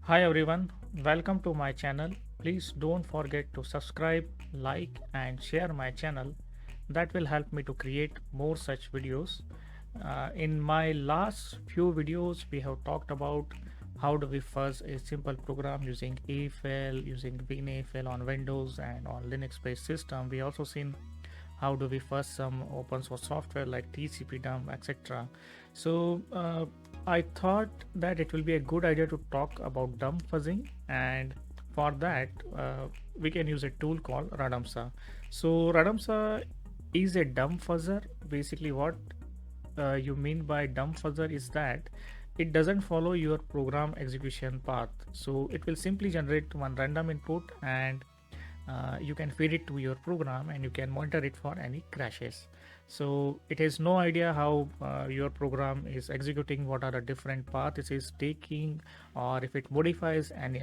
Hi everyone, welcome to my channel. Please don't forget to subscribe, like, and share my channel. That will help me to create more such videos. In my last few videos, we have talked about how do we fuzz a simple program using AFL, using WinAFL on Windows and on Linux-based system. We also seen how do we fuzz some open source software like TCP dump, etc. So I thought that it will be a good idea to talk about dump fuzzing, and for that we can use a tool called Radamsa. So Radamsa is a dump fuzzer. Basically, what you mean by dump fuzzer is that it doesn't follow your program execution path. So it will simply generate one random input, and you can feed it to your program and you can monitor it for any crashes. So it has no idea how your program is executing, what are the different paths it is taking, or if it modifies any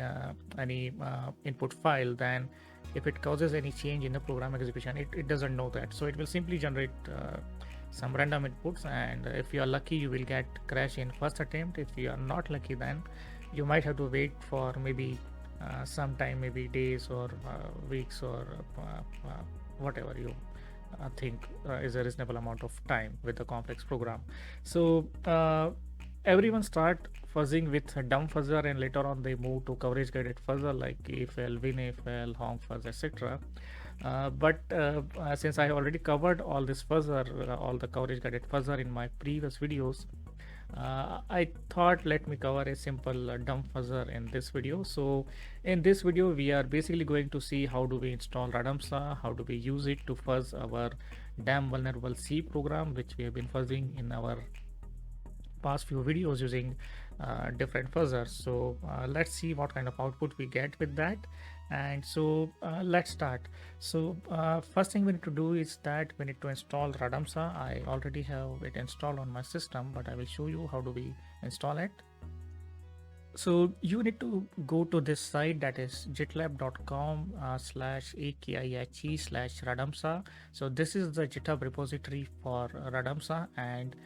input file, then if it causes any change in the program execution, it doesn't know that. So it will simply generate some random inputs, and if you are lucky you will get crash in first attempt. If you are not lucky, then you might have to wait for maybe some time, maybe days or weeks or whatever you think is a reasonable amount of time with the complex program. So everyone start fuzzing with a dumb fuzzer, and later on they move to coverage guided fuzzer like AFL, WinAFL, Honk fuzz, etc. But since I already covered all this fuzzer, all the coverage guided fuzzer in my previous videos, I thought let me cover a simple dump fuzzer in this video. So in this video we are basically going to see how do we install Radamsa, how do we use it to fuzz our damn vulnerable C program, which we have been fuzzing in our past few videos using different fuzzers. So let's see what kind of output we get with that. And let's start. So first thing we need to do is that we need to install Radamsa. I already have it installed on my system, but I will show you how do we install it. So you need to go to this site, that is gitlab.com /akihe/radamsa. So this is the GitHub repository for Radamsa, and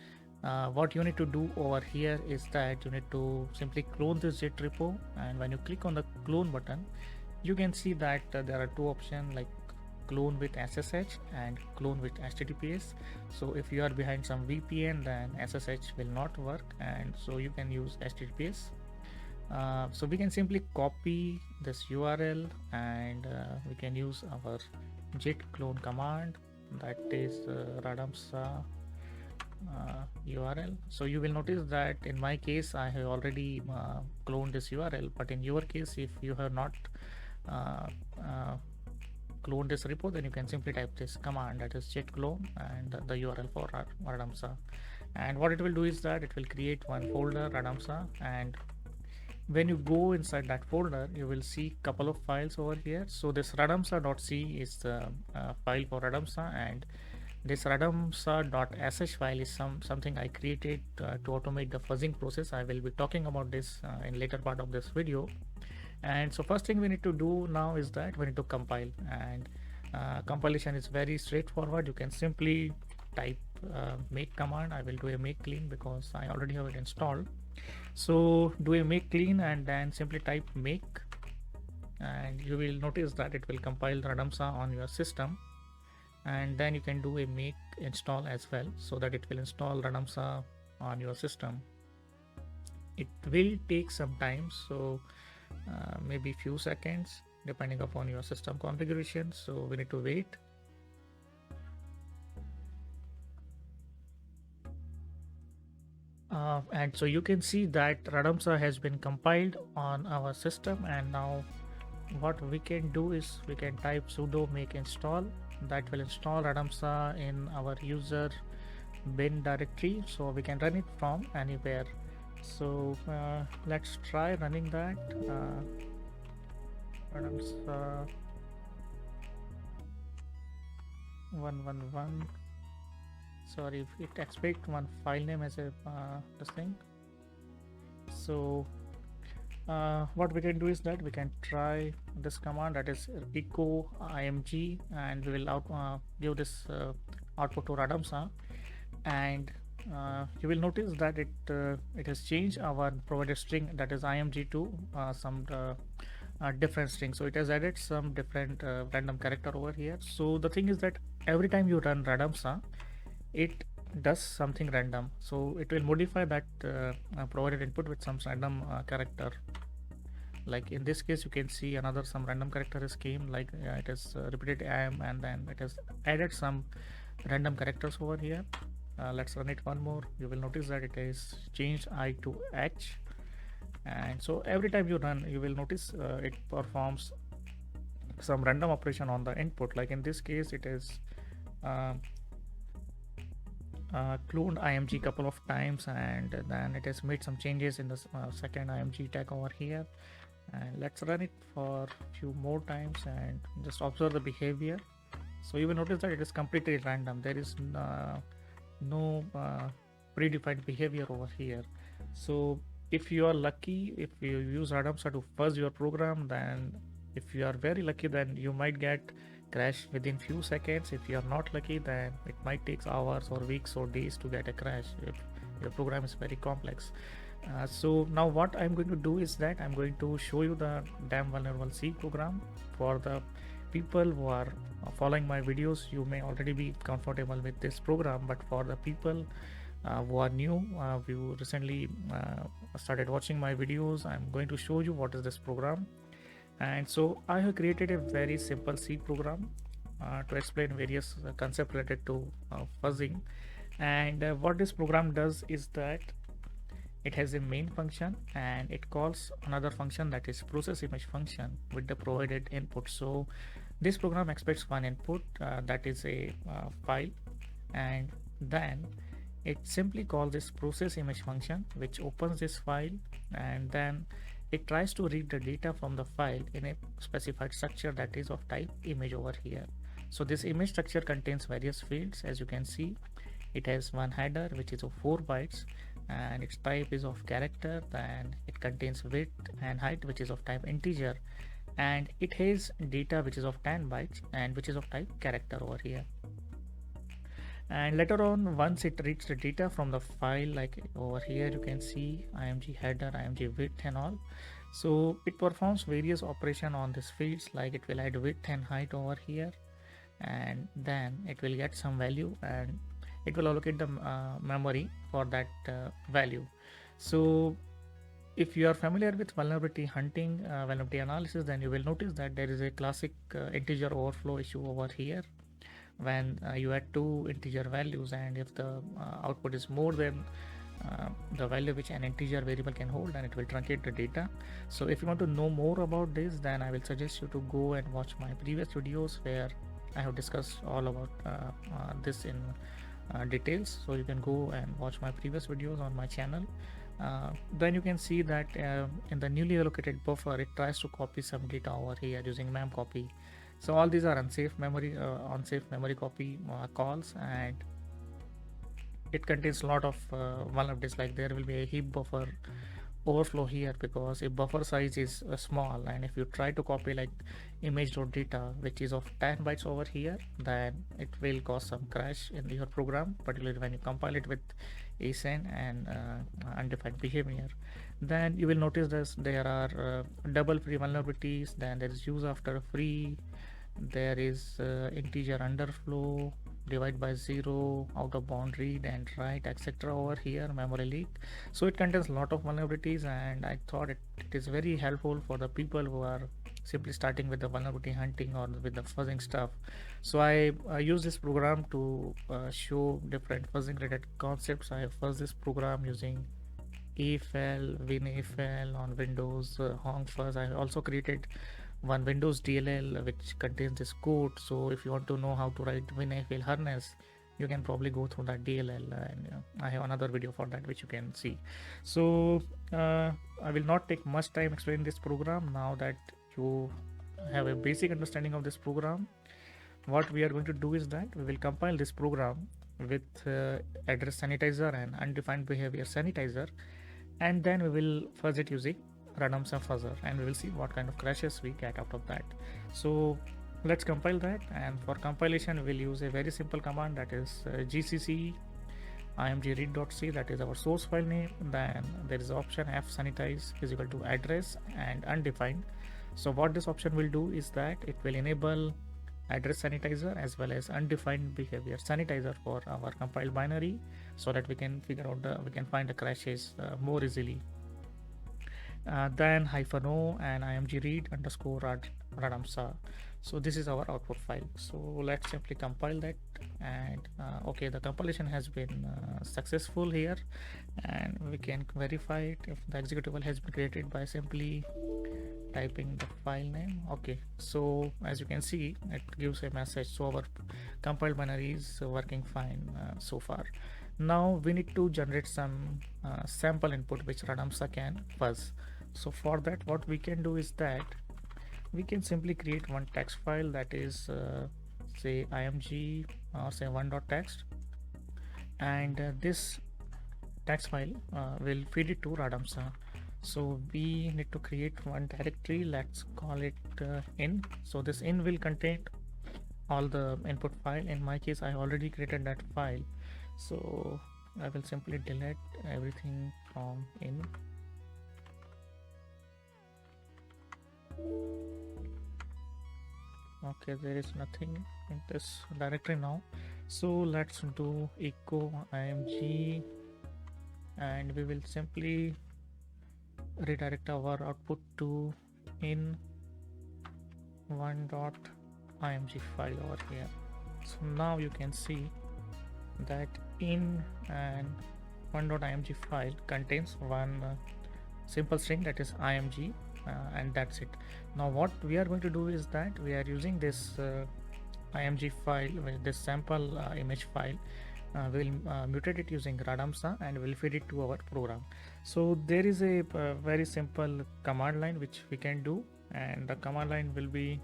what you need to do over here is that you need to simply clone this Git repo, and when you click on the clone button, you can see that there are two options like clone with SSH and clone with HTTPS. So if you are behind some VPN, then SSH will not work, and so you can use HTTPS. So we can simply copy this URL, and we can use our git clone command, that is Radamsa URL. So you will notice that in my case I have already cloned this URL, but in your case, if you have not clone this repo, then you can simply type this command, that is git clone, and the URL for Radamsa. And what it will do is that it will create one folder Radamsa, and when you go inside that folder, you will see couple of files over here. So this radamsa.c is the file for Radamsa, and this radamsa.sh file is something I created to automate the fuzzing process. I will be talking about this in later part of this video. And so first thing we need to do now is that we need to compile, and compilation is very straightforward. You can simply type make command. I will do a make clean because I already have it installed. So do a make clean and then simply type make, and you will notice that it will compile Radamsa on your system. And then you can do a make install as well, so that it will install Radamsa on your system. It will take some time, so maybe few seconds depending upon your system configuration, so we need to wait. And so you can see that Radamsa has been compiled on our system, and now what we can do is we can type sudo make install. That will install Radamsa in our user bin directory, so we can run it from anywhere. So let's try running that. Radamsa 111. Sorry, it expect one file name as a this thing. So what we can do is that we can try this command, that is echo img, and we will give this output to Radamsa. And you will notice that it has changed our provided string, that is img, to some different string. So it has added some different random character over here. So the thing is that every time you run Radamsa, it does something random. So it will modify that provided input with some random character. Like in this case, you can see another some random character is came, like it has repeated am, and then it has added some random characters over here. Let's run it one more. You will notice that it is changed I to H, and so every time you run, you will notice it performs some random operation on the input. Like in this case, it is uh, cloned img couple of times, and then it has made some changes in the second img tag over here. And let's run it for few more times and just observe the behavior. So you will notice that it is completely random. There is no predefined behavior over here. So if you are lucky, if you use Radamsa to fuzz your program, then if you are very lucky, then you might get crash within few seconds. If you are not lucky, then it might take hours or weeks or days to get a crash if your program is very complex. So now what I'm going to do is that I'm going to show you the damn vulnerable C program. For the people who are following my videos, you may already be comfortable with this program, but for the people who are new, who recently started watching my videos, I'm going to show you what is this program. And so I have created a very simple C program to explain various concepts related to fuzzing. And what this program does is that it has a main function, and it calls another function, that is process image function, with the provided input. So this program expects one input, that is a file, and then it simply calls this process image function, which opens this file, and then it tries to read the data from the file in a specified structure that is of type image over here. So this image structure contains various fields. As you can see, it has one header which is of 4 bytes, and its type is of character. Then it contains width and height, which is of type integer, and it has data which is of 10 bytes and which is of type character over here. And later on, once it reads the data from the file, like over here you can see img header, img width and all. So it performs various operation on these fields, like it will add width and height over here, and then it will get some value, and it will allocate the memory for that value. So if you are familiar with vulnerability hunting, vulnerability analysis, then you will notice that there is a classic integer overflow issue over here. When you add two integer values, and if the output is more than the value which an integer variable can hold, and it will truncate the data. So if you want to know more about this, then I will suggest you to go and watch my previous videos where I have discussed all about this in details. So you can go and watch my previous videos on my channel. Then you can see that in the newly allocated buffer, it tries to copy some data over here using memcopy. So all these are unsafe memory copy calls, and it contains a lot of vulnerabilities. Like there will be a heap buffer overflow here, because if buffer size is small, and if you try to copy like image.data which is of 10 bytes over here, then it will cause some crash in your program, particularly when you compile it with async and undefined behavior. Then you will notice this there are double free vulnerabilities, then there is use after free, there is integer underflow, divide by 0, out of bound read and write, etc. over here, memory leak. So it contains a lot of vulnerabilities, and I thought it is very helpful for the people who are simply starting with the vulnerability hunting or with the fuzzing stuff. So I use this program to show different fuzzing related concepts. I fuzz this program using AFL, WinAFL on Windows, HongFuzz. I also created one Windows DLL which contains this code. So if you want to know how to write WinAFL harness, you can probably go through that DLL, and I have another video for that which you can see. So I will not take much time explaining this program. Now that you have a basic understanding of this program, what we are going to do is that we will compile this program with address sanitizer and undefined behavior sanitizer, and then we will fuzz it using Radamsa fuzzer, and we will see what kind of crashes we get out of that. So let's compile that, and for compilation we will use a very simple command, that is gcc imgread.c, that is our source file name. Then there is option fsanitize is equal to address and undefined. So what this option will do is that it will enable address sanitizer as well as undefined behavior sanitizer for our compiled binary, so that we can figure out we can find the crashes more easily. Then -o and imgread underscore radamsa. So this is our output file. So let's simply compile that, and okay, the compilation has been successful here, and we can verify it if the executable has been created by simply typing the file name. Okay, so as you can see, it gives a message. So our compiled binary is working fine so far. Now we need to generate some sample input which radamsa can fuzz. So for that, what we can do is that we can simply create one text file, that is say img or say one.txt, and this text file will feed it to radamsa. So we need to create one directory, let's call it in. So this in will contain all the input file. In my case, I already created that file, so I will simply delete everything from in. Okay, there is nothing in this directory now. So let's do echo img, and we will simply redirect our output to in one.img file over here. So now you can see that in and one.img file contains one simple string, that is img, and that's it. Now what we are going to do is that we are using this img file with this sample image file. We'll mutate it using radamsa and we'll feed it to our program. So there is a very simple command line which we can do, and the command line will be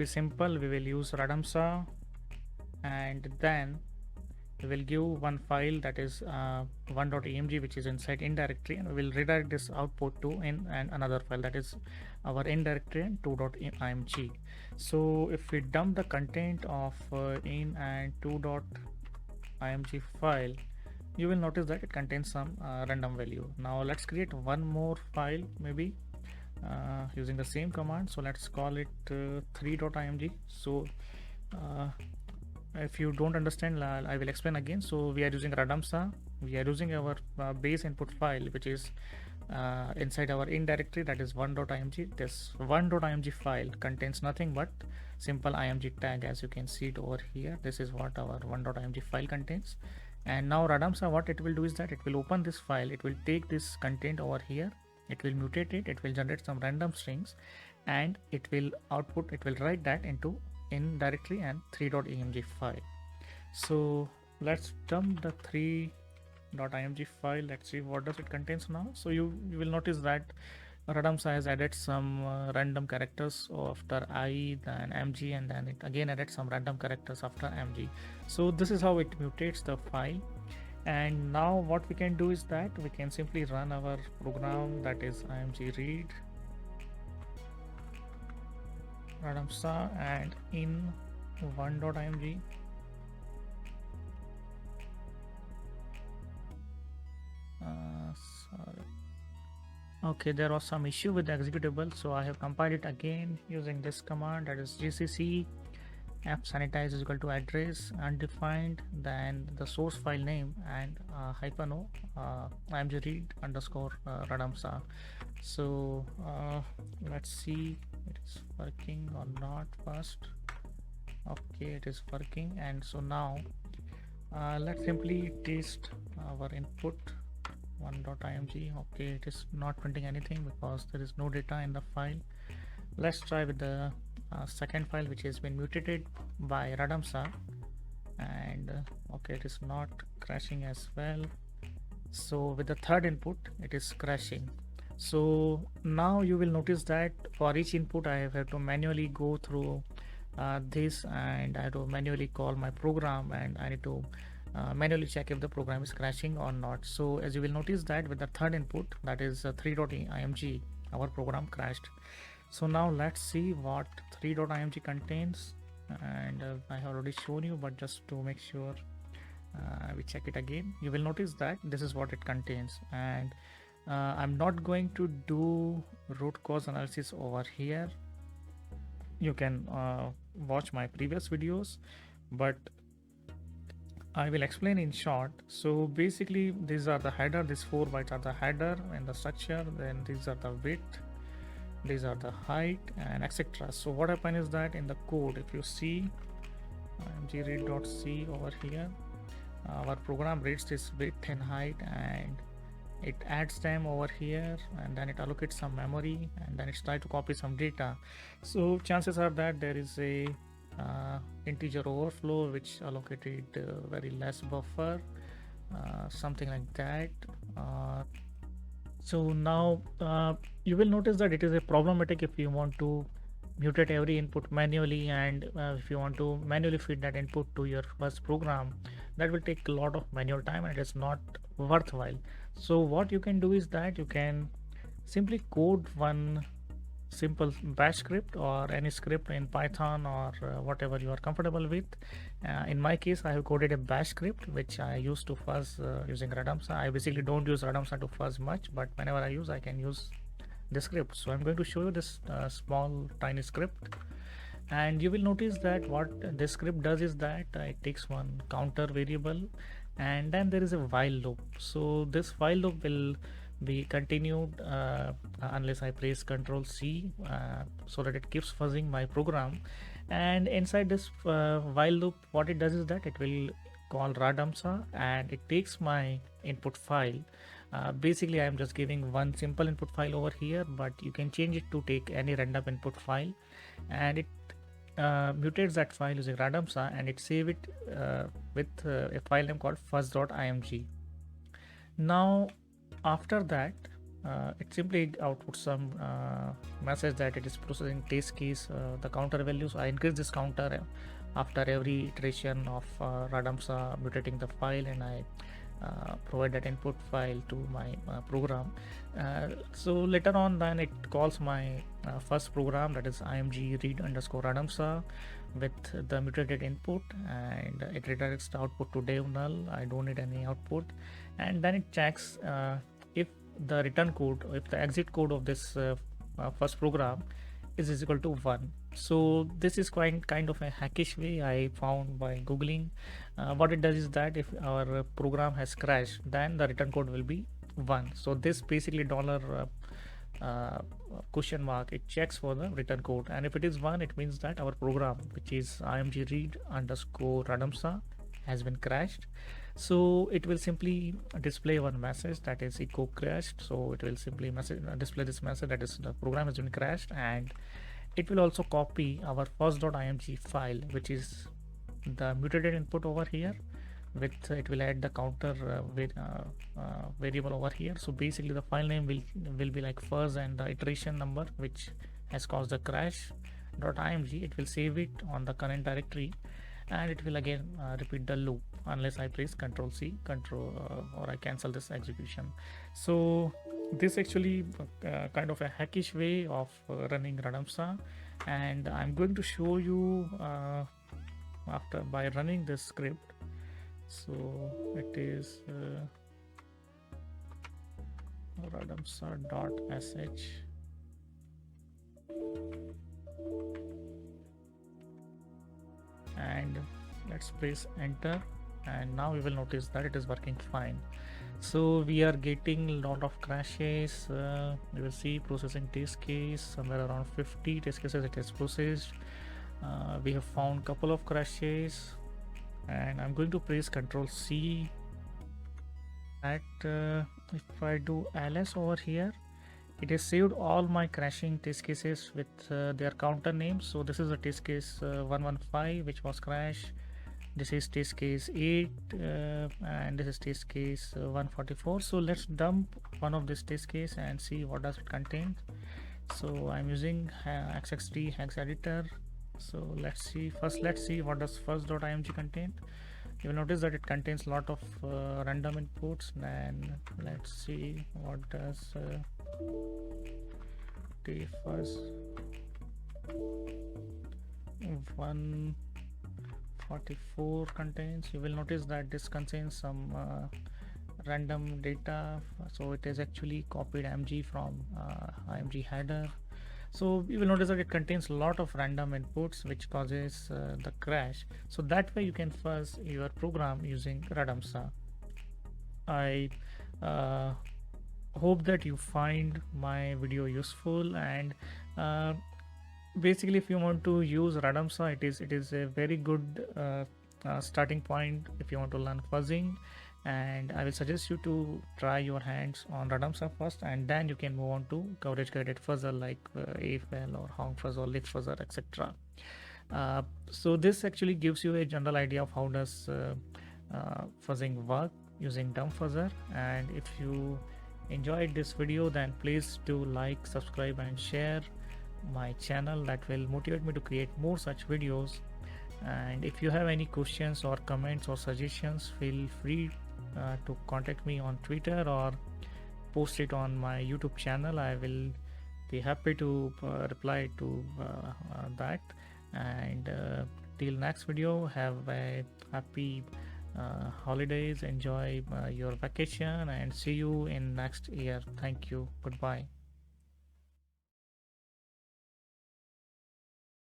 simple. We will use radamsa, and then we will give one file, that is one.img, which is inside in directory, and we will redirect this output to in and another file, that is our in directory and 2.img. So if we dump the content of in and 2.img file, you will notice that it contains some random value. Now let's create one more file, maybe using the same command. So let's call it 3.img. So if you don't understand, I will explain again. So we are using radamsa, we are using our base input file, which is inside our in directory, that is 1.img. This 1.img file contains nothing but simple img tag, as you can see it over here. This is what our 1.img file contains. And now radamsa, what it will do is that it will open this file, it will take this content over here, it will mutate it, it will generate some random strings, and it will output, it will write that into in directory and 3.img file. So let's dump the 3.img file. Let's see what does it contains now. So you will notice that radamsa has added some random characters after I, then mg, and then it again added some random characters after mg. So this is how it mutates the file. And now what we can do is that we can simply run our program, that is imgread radamsa and in 1.img. Sorry. Okay, there was some issue with the executable, so I have compiled it again using this command, that is gcc fsanitize is equal to address undefined, then the source file name, and -o imgread underscore radamsa. So let's see it is working or not first. Okay, it is working. And so now let's simply test our input 1.img. okay, it is not printing anything because there is no data in the file. Let's try with the second file, which has been mutated by radamsa, and okay, it is not crashing as well. So with the third input it is crashing. So now you will notice that for each input I have to manually go through this, and I have to manually call my program, and I need to manually check if the program is crashing or not. So as you will notice that with the third input, that is 3.img, our program crashed. So now let's see what 3.img contains. and I have already shown you, but just to make sure we check it again, you will notice that this is what it contains. And I'm not going to do root cause analysis over here. You can watch my previous videos, but I will explain in short. So basically these are the header, these 4 bytes are the header and the structure, then these are the width, these are the height, and etc. So what happens is that in the code, if you see imgread.c over here, our program reads this width and height and it adds them over here, and then it allocates some memory, and then it's trying to copy some data. So chances are that there is a integer overflow which allocated very less buffer, something like that. So now you will notice that it is a problematic if you want to mutate every input manually, and if you want to manually feed that input to your first program, that will take a lot of manual time and it's not worthwhile. So what you can do is that you can simply code one simple bash script or any script in Python or whatever you are comfortable with. In my case, I have coded a bash script which I use to fuzz using Radamsa. I basically don't use Radamsa to fuzz much, but whenever I use, I can use the script. So I'm going to show you this small tiny script, and you will notice that what this script does is that it takes one counter variable, and then there is a while loop. So this while loop will be continued unless I press Ctrl C, so that it keeps fuzzing my program. And inside this while loop, what it does is that it will call Radamsa and it takes my input file. Basically I am just giving one simple input file over here, but you can change it to take any random input file, and it mutates that file using Radamsa, and it save it with a file name called fuzz.img. Now after that it simply outputs some message that it is processing test case, the counter value. So I increase this counter after every iteration of Radamsa mutating the file, and I provide that input file to my program. So later on then it calls my first program, that is img read underscore Radamsa with the mutated input, and it redirects the output to dev null. I don't need any output, and then it checks if the return code, if the exit code of this first program is equal to 1. So this is quite kind of a hackish way I found by googling. What it does is that if our program has crashed, then the return code will be 1. So this basically dollar question mark, it checks for the return code, and if it is 1, it means that our program, which is img read underscore Radamsa, has been crashed. So it will simply display one message, that is echo crashed. So it will simply display this message, that is the program has been crashed, and it will also copy our first.img file, which is the mutated input over here. With it will add the counter variable over here. So basically the file name will be like fuzz, and the iteration number which has caused the crash.img, it will save it on the current directory, and it will again repeat the loop unless I press Ctrl C, or I cancel this execution. So this actually kind of a hackish way of running Radamsa, and I'm going to show you after by running this script. So it is radamsa.sh, and let's press enter, and now we will notice that it is working fine. So we are getting a lot of crashes. You will see processing test case, somewhere around 50 test cases it has processed. We have found couple of crashes, and I'm going to press Ctrl C. If I do ls over here, it has saved all my crashing test cases with their counter names. So this is a test case 115 which was crashed. This is test case 8 and this is test case 144. So let's dump one of this test case and see what does it contain. So I'm using xxt hex editor. So let's see, first let's see what does first.img contain. You will notice that it contains a lot of random inputs, and let's see what does tfuzz 144 contains, you will notice that this contains some random data. So it is actually copied mg from img header. So you will notice that it contains a lot of random inputs which causes the crash. So that way you can fuzz your program using Radhamsa. I uh, hope that you find my video useful, and uh, basically if you want to use Radhamsa, it is a very good starting point if you want to learn fuzzing. And I will suggest you to try your hands on Radhamsa first, and then you can move on to coverage guided fuzzer like AFL or Hong fuzz or Lick fuzzer, etc. So this actually gives you a general idea of how does fuzzing work using dumb fuzzer. And if you enjoyed this video, then please do like, subscribe and share my channel. That will motivate me to create more such videos. And if you have any questions or comments or suggestions, feel free to contact me on Twitter or post it on my YouTube channel. I will be happy to reply to that. And till next video, have a happy holidays, enjoy your vacation, and see you in next year. Thank you. Goodbye.